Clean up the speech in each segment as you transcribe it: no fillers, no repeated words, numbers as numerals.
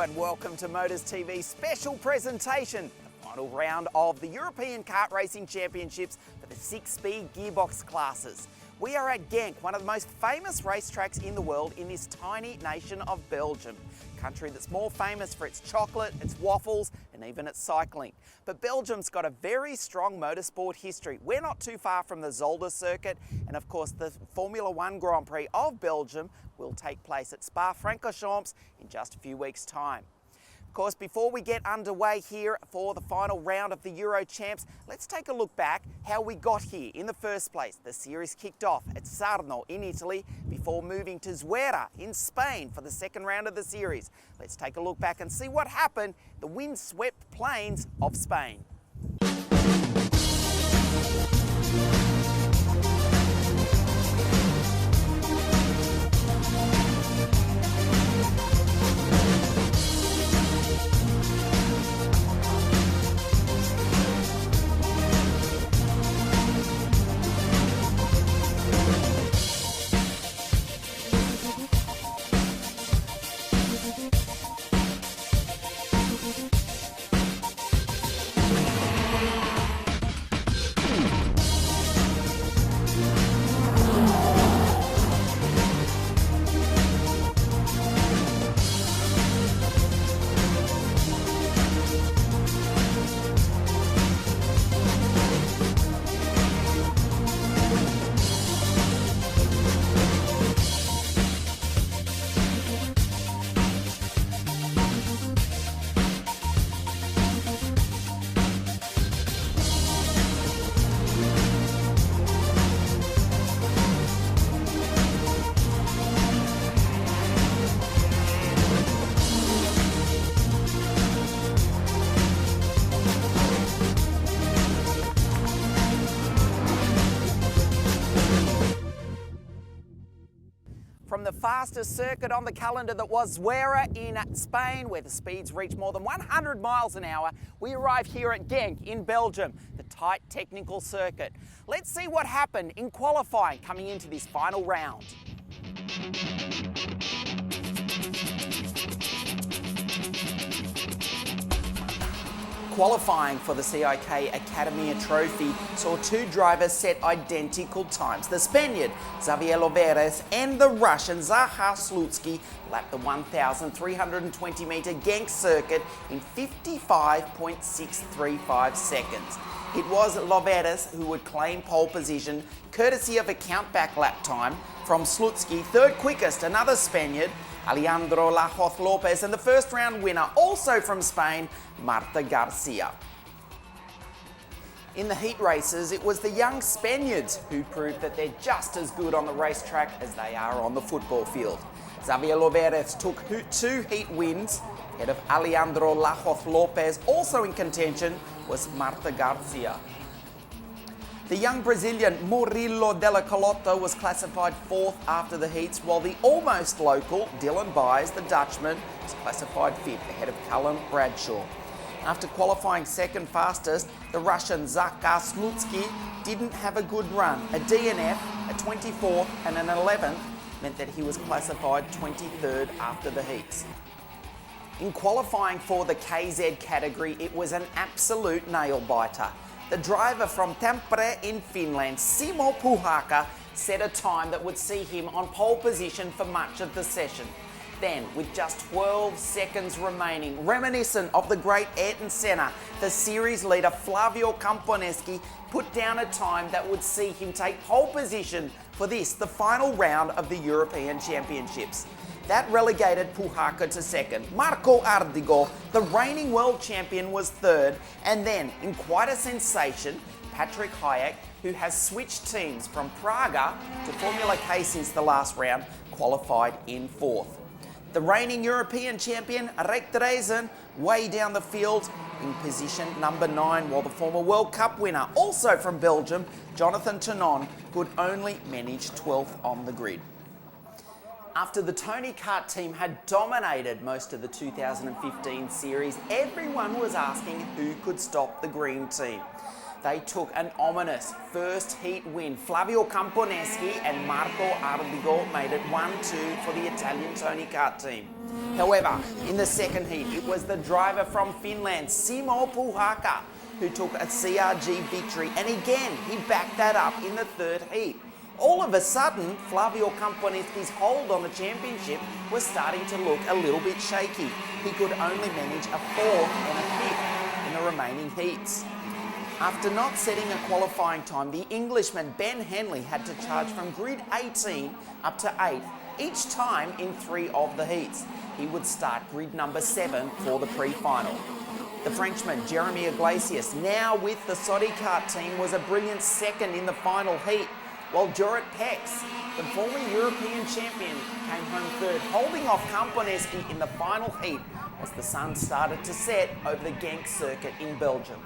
and welcome to Motors TV's special presentation, the final round of the European Kart Racing Championships for the 6-speed gearbox classes. We are at Genk, one of the most famous racetracks in the world in this tiny nation of Belgium, a country that's more famous for its chocolate, its waffles and even its cycling. But Belgium's got a very strong motorsport history. We're not too far from the Zolder circuit, and of course the Formula One Grand Prix of Belgium will take place at Spa-Francorchamps in just a few weeks' time. Of course, before we get underway here for the final round of the Euro Champs, let's take a look back how we got here in the first place. The series kicked off at Sarno in Italy before moving to Zuera in Spain for the second round of the series. Let's take a look back and see what happened in the wind-swept plains of Spain. From the fastest circuit on the calendar that was Zuera in Spain, where the speeds reach more than 100 miles an hour, we arrive here at Genk in Belgium, the tight technical circuit. Let's see what happened in qualifying coming into this final round. Qualifying for the CIK Academy Trophy saw two drivers set identical times. The Spaniard Xavier Loveres and the Russian Zaha Slutsky lapped the 1,320 metre Genk circuit in 55.635 seconds. It was Loveres who would claim pole position courtesy of a count-back lap time from Slutsky, third quickest, another Spaniard, Alejandro Lajoz Lopez, and the first round winner, also from Spain, Marta Garcia. In the heat races, it was the young Spaniards who proved that they're just as good on the racetrack as they are on the football field. Xavier Loveres took 2 heat wins, ahead of Alejandro Lajoz Lopez. Also in contention was Marta Garcia. The young Brazilian Murilo Della Colotto was classified 4th after the heats, while the almost local Dylan Byes, the Dutchman, was classified 5th ahead of Callum Bradshaw. After qualifying second fastest, the Russian Zaha Slutsky didn't have a good run. A DNF, a 24th and an 11th meant that he was classified 23rd after the heats. In qualifying for the KZ category, it was an absolute nail-biter. The driver from Tampere in Finland, Simo Puhaka, set a time that would see him on pole position for much of the session. Then, with just 12 seconds remaining, reminiscent of the great Ayrton Senna, the series leader Flavio Camponeschi put down a time that would see him take pole position for this, the final round of the European Championships. That relegated Puhaka to second. Marco Ardigo, the reigning world champion, was third. And then, in quite a sensation, Patrick Hayek, who has switched teams from Praga to Formula K since the last round, qualified in 4th. The reigning European champion, Rick Dreesen, way down the field in position number 9, while the former World Cup winner, also from Belgium, Jonathan Tonon, could only manage 12th on the grid. After the Tony Kart team had dominated most of the 2015 series, everyone was asking who could stop the green team. they took an ominous first heat win. Flavio Camponeschi and Marco Ardigo made it 1-2 for the Italian Tony Kart team. However, in the second heat, it was the driver from Finland, Simo Puhakka, who took a CRG victory, and again, he backed that up in the third heat. All of a sudden, Flavio Camponeschi's hold on the championship was starting to look a little bit shaky. He could only manage a fourth and a fifth in the remaining heats. After not setting a qualifying time, the Englishman Ben Henley had to charge from grid 18 up to 8th, each time in 3 of the heats. He would start grid number 7 for the pre-final. The Frenchman Jeremy Iglesias, now with the CIK team, was a brilliant second in the final heat, while Jorrit Pex, the former European champion, came home third, holding off Camponeschi in the final heat as the sun started to set over the Genk circuit in Belgium.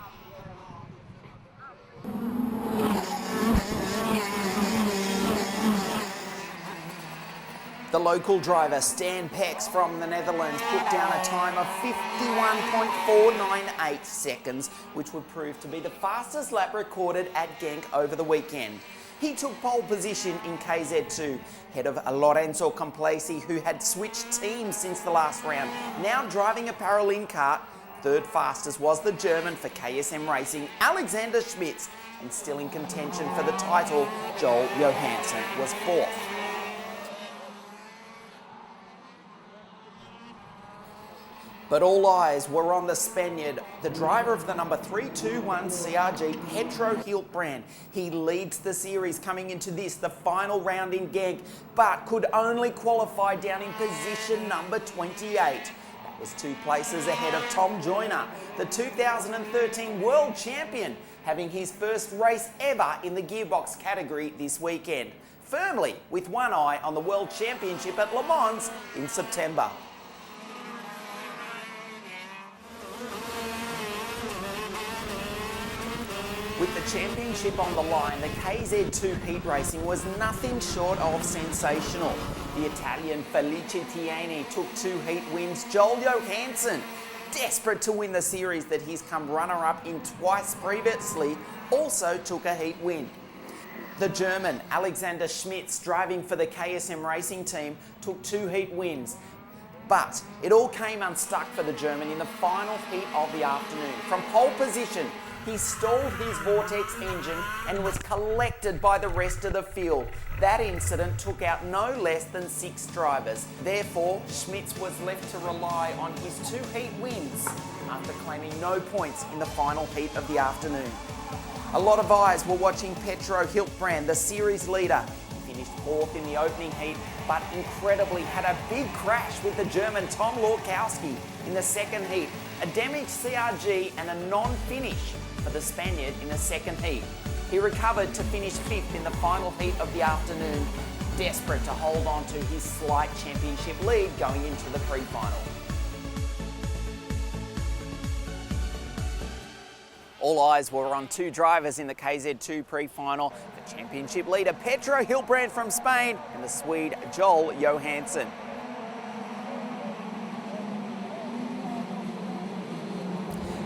The local driver, Stan Pex from the Netherlands, put down a time of 51.498 seconds, which would prove to be the fastest lap recorded at Genk over the weekend. He took pole position in KZ2, ahead of Lorenzo Complesi, who had switched teams since the last round, now driving a Paralin kart. Third fastest was the German for KSM Racing, Alexander Schmitz, and still in contention for the title, Joel Johansson was fourth. But all eyes were on the Spaniard, the driver of the number 321 CRG, Pedro Hiltbrand. He leads the series coming into this, the final round in Genk, but could only qualify down in position number 28. That was 2 places ahead of Tom Joyner, the 2013 world champion, having his first race ever in the gearbox category this weekend, firmly with one eye on the World Championship at Le Mans in September. With the championship on the line, the KZ2 heat racing was nothing short of sensational. The Italian Felice Tieni took 2 heat wins. Joel Johansson, desperate to win the series that he's come runner-up in twice previously, also took a heat win. The German Alexander Schmitz, driving for the KSM Racing team, took 2 heat wins. But it all came unstuck for the German in the final heat of the afternoon. From pole position, he stalled his Vortex engine and was collected by the rest of the field. That incident took out no less than 6 drivers. Therefore, Schmitz was left to rely on his 2 heat wins after claiming no points in the final heat of the afternoon. A lot of eyes were watching Pedro Hiltbrand, the series leader. He finished 4th in the opening heat, but incredibly had a big crash with the German Tom Lorkowski in the second heat, a damaged CRG and a non-finish for the Spaniard in the second heat. He recovered to finish 5th in the final heat of the afternoon, desperate to hold on to his slight championship lead going into the pre-final. All eyes were on 2 drivers in the KZ2 pre-final, the championship leader Pedro Hiltbrand from Spain and the Swede Joel Johansson.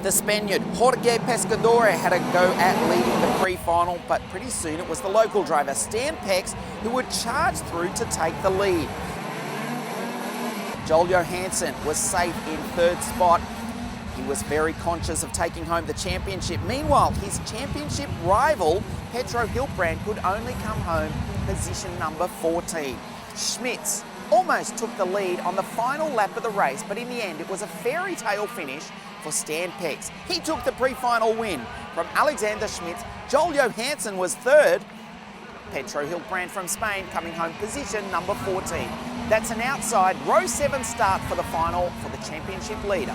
The Spaniard Jorge Pescadore had a go at leading the pre-final, but pretty soon it was the local driver Stan Pex who would charge through to take the lead. Joel Johansson was safe in 3rd spot. He was very conscious of taking home the championship. Meanwhile, his championship rival, Pedro Hiltbrand, could only come home position number 14. Schmitz almost took the lead on the final lap of the race, but in the end, it was a fairy tale finish for Stan Pex. He took the pre-final win from Alexander Schmitz. Joel Johansson was 3rd. Pedro Hiltbrand from Spain coming home position number 14. That's an outside row 7 start for the final for the championship leader.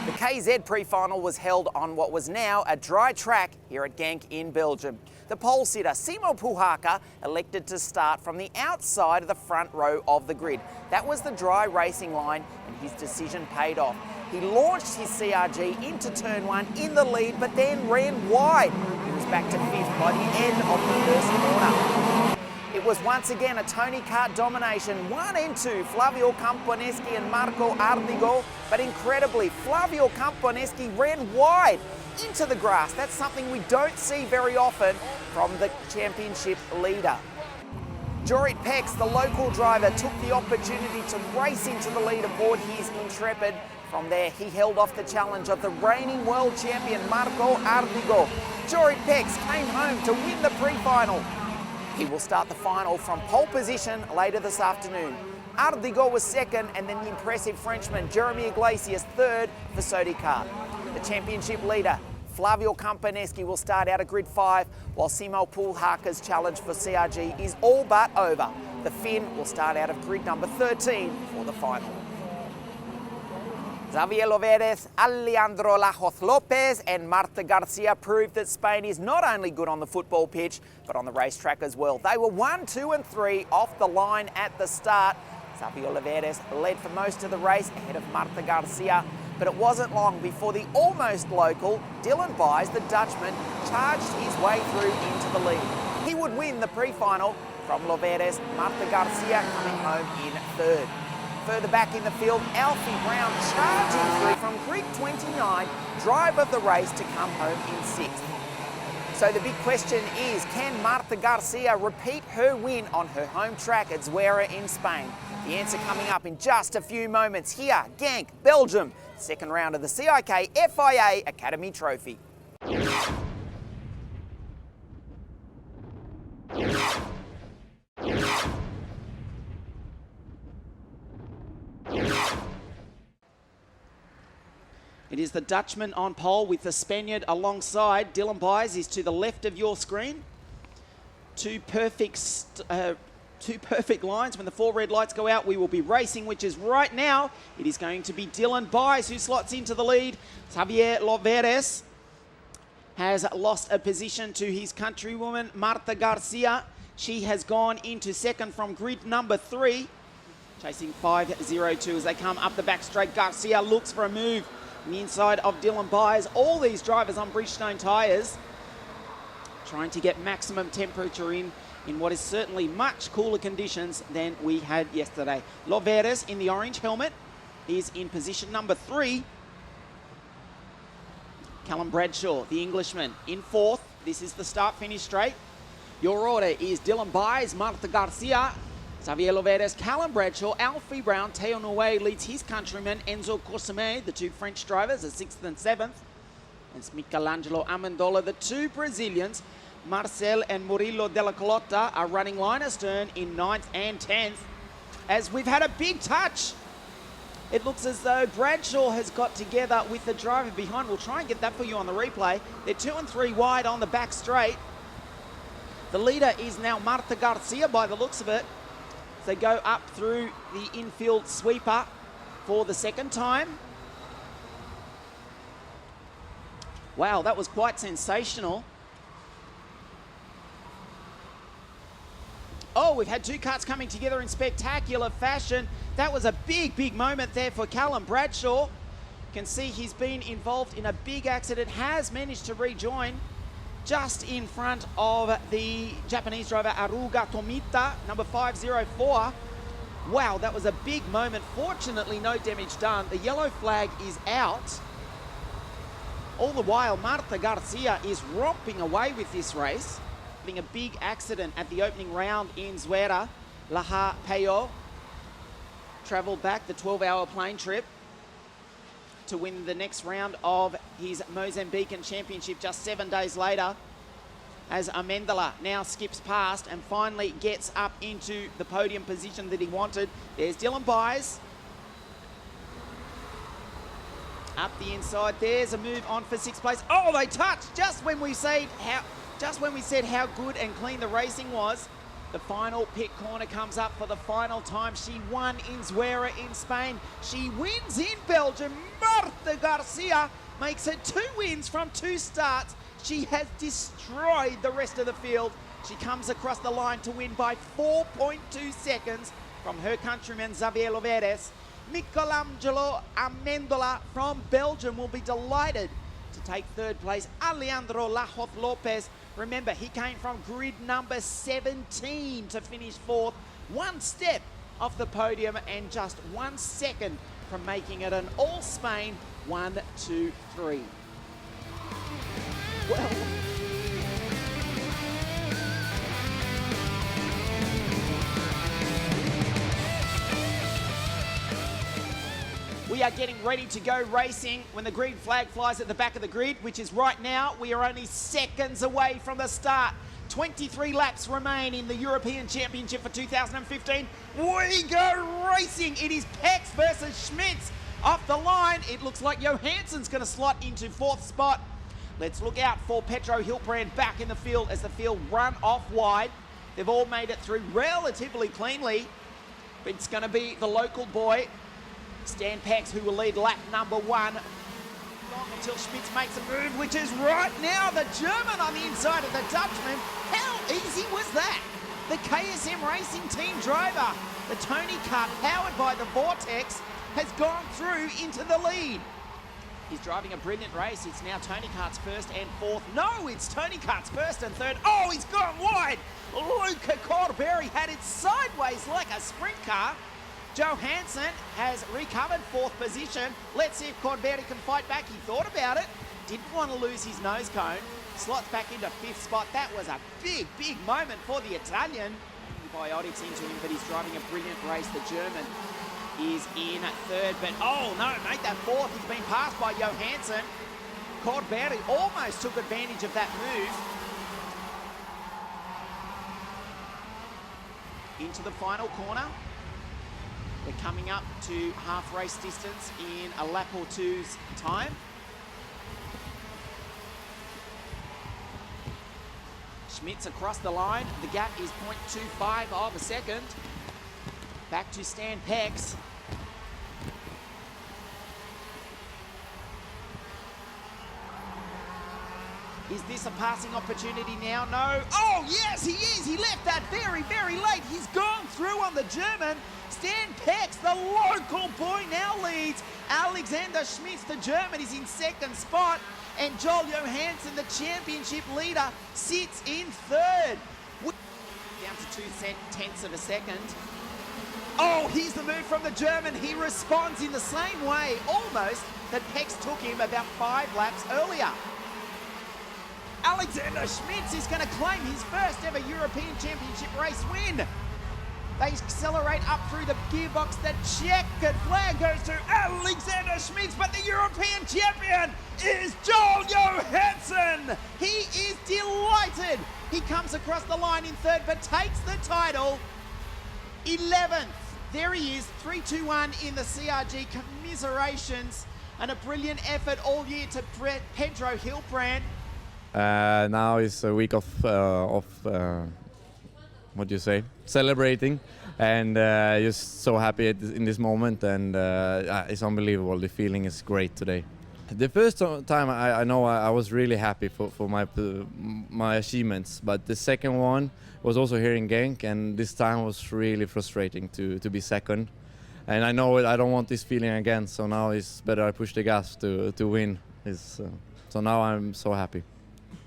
The KZ pre-final was held on what was now a dry track here at Genk in Belgium. The pole sitter, Simo Puhakka, elected to start from the outside of the front row of the grid. That was the dry racing line, and his decision paid off. He launched his CRG into turn 1 in the lead, but then ran wide. He was back to 5th by the end of the first corner. It was once again a Tony Kart domination, 1 and 2, Flavio Camponeschi and Marco Ardigo, but incredibly, Flavio Camponeschi ran wide into the grass. That's something we don't see very often from the championship leader. Jorit Pex, the local driver, took the opportunity to race into the leaderboard. He's intrepid. From there, he held off the challenge of the reigning world champion, Marco Ardigo. Jorit Pex came home to win the pre-final. He will start the final from pole position later this afternoon. Ardigo was second, and then the impressive Frenchman, Jeremy Iglesias, third for Sodicar. The championship leader, Flavio Campaneschi, will start out at grid 5, while Simo Poolhaker's challenge for CRG is all but over. The Finn will start out of grid number 13 for the final. Xavier Loveres, Alejandro Lajoz Lopez and Marta Garcia proved that Spain is not only good on the football pitch, but on the racetrack as well. They were 1, 2 and 3 off the line at the start. Xavier Loveres led for most of the race ahead of Marta Garcia, but it wasn't long before the almost local Dylan Baez, the Dutchman, charged his way through into the lead. He would win the pre-final from Loveres, Marta Garcia coming home in third. Further back in the field, Alfie Brown charging through from grid 29, drive of the race to come home in sixth. So the big question is, can Marta Garcia repeat her win on her home track at Zuera in Spain? The answer coming up in just a few moments here, Genk, Belgium, second round of the CIK FIA Academy Trophy. It is the Dutchman on pole with the Spaniard alongside. Dylan Baez is to the left of your screen. Two perfect lines. When the 4 red lights go out, we will be racing, which is right now. It is going to be Dylan Baez who slots into the lead. Xavier Loveres has lost a position to his countrywoman, Marta Garcia. She has gone into second from grid number 3. Chasing 5.02 as they come up the back straight. Garcia looks for a move on the inside of Dylan Baez. All these drivers on Bridgestone tyres trying to get maximum temperature in what is certainly much cooler conditions than we had yesterday. Loveres in the orange helmet is in position number 3. Callum Bradshaw, the Englishman, in 4th. This is the start-finish straight. Your order is Dylan Baez, Marta Garcia, Xavier Loveres, Callum Bradshaw, Alfie Brown. Teo Noe leads his countryman, Enzo Cosime, the 2 French drivers, are 6th and 7th. It's Michelangelo Amendola, the 2 Brazilians, Marcel and Murilo Della Colotta, are running line astern in 9th and 10th. As we've had a big touch, it looks as though Bradshaw has got together with the driver behind. We'll try and get that for you on the replay. They're 2 and 3 wide on the back straight. The leader is now Marta Garcia by the looks of it. They go up through the infield sweeper for the second time. Wow, that was quite sensational. Oh, we've had 2 carts coming together in spectacular fashion. That was a big, big moment there for Callum Bradshaw. You can see he's been involved in a big accident, has managed to rejoin just in front of the Japanese driver Aruga Tomita, number 504. Wow, that was a big moment. Fortunately, no damage done. The yellow flag is out. All the while, Marta Garcia is romping away with this race, having a big accident at the opening round in Zuera. Laha Peyo travelled back the 12-hour plane trip to win the next round of his Mozambican Championship just 7 days later, as Amendola now skips past and finally gets up into the podium position that he wanted. There's Dylan Baez. Up the inside, there's a move on for 6th place. Oh, they touched just when we said how good and clean the racing was. The final pit corner comes up for the final time. She won in Zuera in Spain. She wins in Belgium. Marta Garcia makes it 2 wins from 2 starts. She has destroyed the rest of the field. She comes across the line to win by 4.2 seconds from her countryman Xavier Loveres. Michelangelo Amendola from Belgium will be delighted to take 3rd place. Alejandro Lajoz Lopez, remember, he came from grid number 17 to finish 4th. 1 step off the podium and just 1 second from making it an all-Spain 1, 2, 3. well. We are getting ready to go racing when the green flag flies at the back of the grid, which is right now. We are only seconds away from the start. 23 laps remain in the European Championship for 2015. We go racing. It is Pex versus Schmitz. Off the line, it looks like Johansson's going to slot into 4th spot. Let's look out for Pedro Hilbrand back in the field as the field run off wide. They've all made it through relatively cleanly. It's going to be the local boy, Stan Pex, who will lead lap number 1. Until Schmitz makes a move, which is right now the German on the inside of the Dutchman. How easy was that? The KSM Racing Team driver, the Tony Kart, powered by the Vortex, has gone through into the lead. He's driving a brilliant race. It's now Tony Kart's 1st and 4th. No, it's Tony Kart's 1st and 3rd. Oh, he's gone wide. Luca Corberry had it sideways like a sprint car. Johansson has recovered 4th position. Let's see if Corberry can fight back. He thought about it. Didn't want to lose his nose cone. Slots back into 5th spot. That was a big, big moment for the Italian. Biotics into him, but he's driving a brilliant race. The German is in 3rd, but oh no, mate, that 4th. He's been passed by Johansson. Corberry almost took advantage of that move. Into the final corner. They're coming up to half race distance in a lap or two's time. Schmitz across the line. The gap is 0.25 of a second. Back to Stan Pex. Is this a passing opportunity now? No. Oh, yes, he is. He left that very, very late. He's gone through on the German. Stan Pex, the local boy, now leads. Alexander Schmitz, the German, is in 2nd spot. And Joel Johansson, the championship leader, sits in 3rd. Down to 0.2 of a second. Oh, here's the move from the German. He responds in the same way, almost, that Pex took him about 5 laps earlier. Alexander Schmitz is going to claim his 1st ever European Championship race win. They accelerate up through the gearbox. The checkered flag goes to Alexander Schmitz, but the European champion is Joel Johansson. He is delighted. He comes across the line in 3rd, but takes the title. 11th. There he is, 3-2-1 in the CRG. Commiserations and a brilliant effort all year to Pedro Hilbrand. Now is a week of what do you say, celebrating, and just so happy in this moment, and it's unbelievable. The feeling is great today. The first time I know I was really happy for my achievements, but the second one was also here in Genk, and this time was really frustrating to be second. And I know I don't want this feeling again, so now it's better I push the gas to win. So now I'm so happy.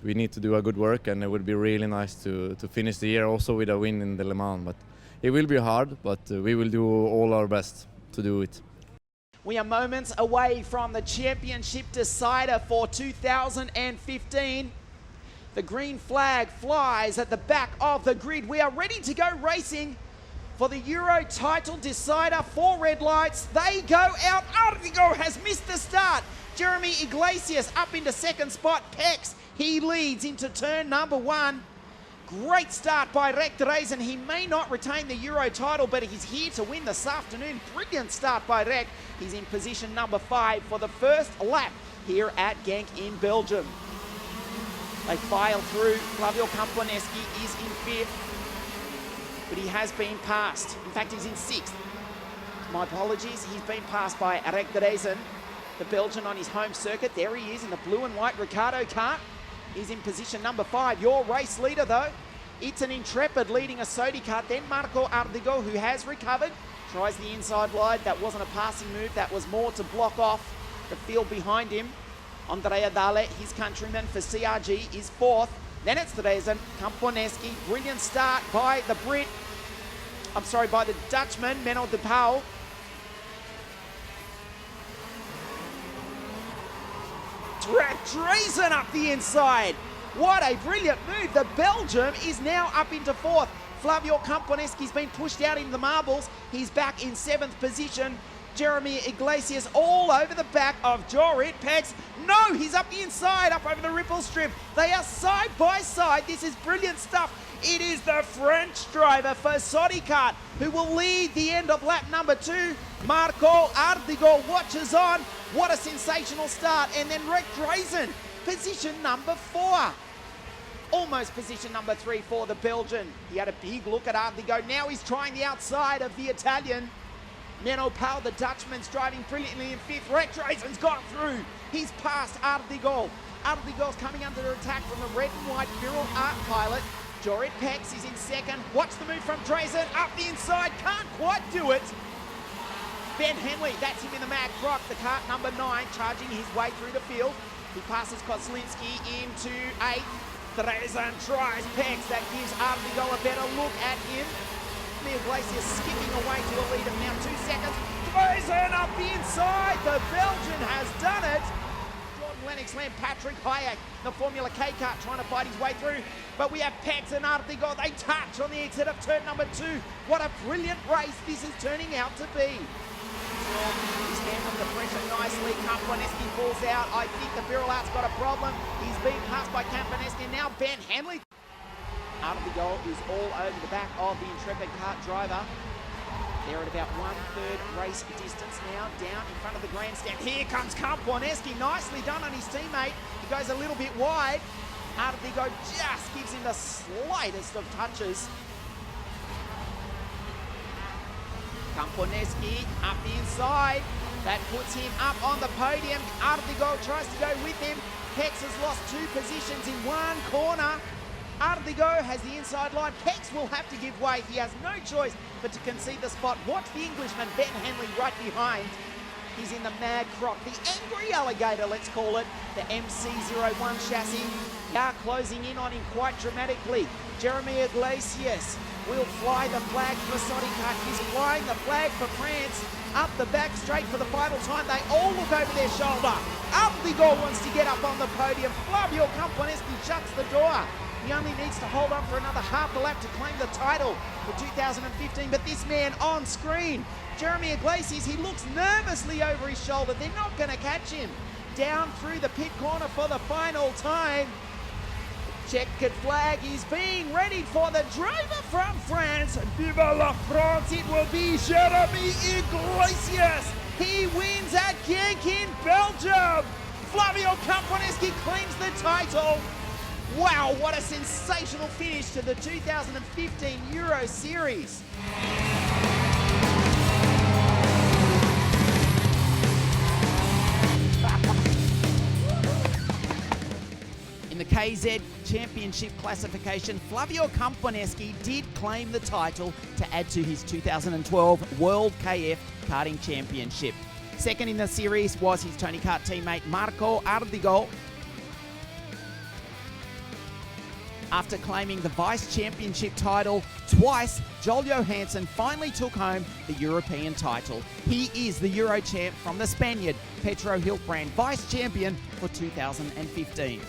We need to do a good work, and it would be really nice to finish the year also with a win in the Le Mans. But it will be hard, but we will do all our best to do it. We are moments away from the championship decider for 2015. The green flag flies at the back of the grid. We are ready to go racing for the Euro title decider. 4 red lights. They go out. Ardigo has missed the start. Jeremy Iglesias up into 2nd spot. Pex, he leads into turn number 1. Great start by Rek de Rezen. He may not retain the Euro title, but he's here to win this afternoon. Brilliant start by Rek. He's in position number 5 for the first lap here at Genk in Belgium. They file through. Flavio Camponeschi is in 5th, but he has been passed. In fact, he's in 6th. My apologies. He's been passed by Rek de Rezen, the Belgian on his home circuit. There he is in the blue and white Ricardo kart. He's in position number 5. Your race leader, though, it's an Intrepid leading a Sodi kart. Then Marco Ardigo, who has recovered, tries the inside line. That wasn't a passing move. That was more to block off the field behind him. Andrea Dale, his countryman for CRG, is 4th. Then it's Rezen, Camponeschi. Brilliant start by the Brit. By the Dutchman, Menno de Pauw. Dreesen up the inside. What a brilliant move. The Belgium is now up into fourth. Flavio Camponeschi's been pushed out into the marbles. He's back in seventh position. Jeremy Iglesias all over the back of Jorrit Pex. No, he's up the inside, up over the ripple strip. They are side by side. This is brilliant stuff. It is the French driver for CIK who will lead the end of lap number 2. Marco Ardigo watches on. What a sensational start. And then Rick Dreesen, position number 4. Almost position number 3 for the Belgian. He had a big look at Ardigo. Now he's trying the outside of the Italian. Menno Paul, the Dutchman's driving brilliantly in 5th. Rick Dreesen's got through. He's passed Ardigo. Ardigo's coming under attack from the red and white Viral Art pilot. Jorrit Pex is in 2nd. Watch the move from Dreesen. Up the inside. Can't quite do it. Ben Henley, that's him in the Mag Croc, the kart number 9, charging his way through the field. He passes Kozlinski into 8th. Dreesen tries Pex. That gives Ardigo a better look at him. Iglesias skipping away to a lead of now 2 seconds. Dreesen up the inside. The Belgian has done it. Jordan Lennox land Patrick Hayek, the Formula K kart, trying to fight his way through. But we have Pex and Ardigo. They touch on the exit of turn number 2. What a brilliant race this is turning out to be. He's handling the pressure nicely. Camponeschi falls out. I think the Viral Art's got a problem. He's being passed by Camponeschi. Now Ben Henley. Ardigo is all over the back of the intrepid kart driver. They're at about 1/3 race distance now, down in front of the grandstand. Here comes Camponeschi, nicely done on his teammate. He goes a little bit wide. Ardigo just gives him the slightest of touches. Camponeschi up the inside. That puts him up on the podium. Ardigo tries to go with him. Pex has lost 2 positions in one corner. Ardigo has the inside line. Pex will have to give way. He has no choice but to concede the spot. Watch the Englishman, Ben Henley, right behind. He's in the Mag Croc, the angry alligator, let's call it, the MC01 chassis. They are closing in on him quite dramatically. Jeremy Iglesias will fly the flag for CIK. He's flying the flag for France. Up the back straight for the final time. They all look over their shoulder. Ardigo wants to get up on the podium. Flavio Camponeschi shuts the door. He only needs to hold on for another half a lap to claim the title for 2015. But this man on screen, Jeremy Iglesias, he looks nervously over his shoulder. They're not going to catch him. Down through the pit corner for the final time. Checkered flag is being readied for the driver from France. Viva la France! It will be Jeremy Iglesias. He wins at Genk in Belgium. Flavio Camponeschi claims the title. Wow, what a sensational finish to the 2015 Euro Series. In the KZ Championship classification, Flavio Camponeschi did claim the title to add to his 2012 World KF Karting Championship. Second in the series was his Tony Kart teammate Marco Ardigo. After claiming the Vice Championship title twice, Joel Johansson finally took home the European title. He is the Euro champ from the Spaniard, Petro Hiltbrand, Vice Champion for 2015.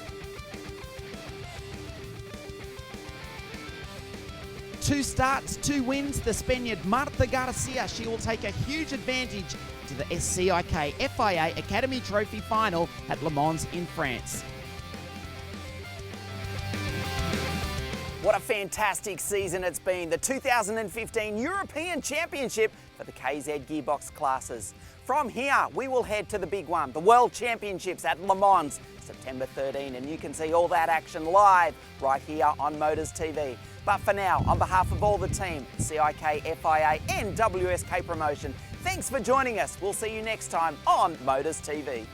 2 starts, 2 wins. The Spaniard Marta Garcia, she will take a huge advantage to the CIK FIA Academy Trophy final at Le Mans in France. What a fantastic season it's been. The 2015 European Championship for the KZ Gearbox classes. From here, we will head to the big one, the World Championships at Le Mans, September 13, and you can see all that action live right here on Motors TV. But for now, on behalf of all the team, CIK, FIA and WSK Promotion, thanks for joining us. We'll see you next time on Motors TV.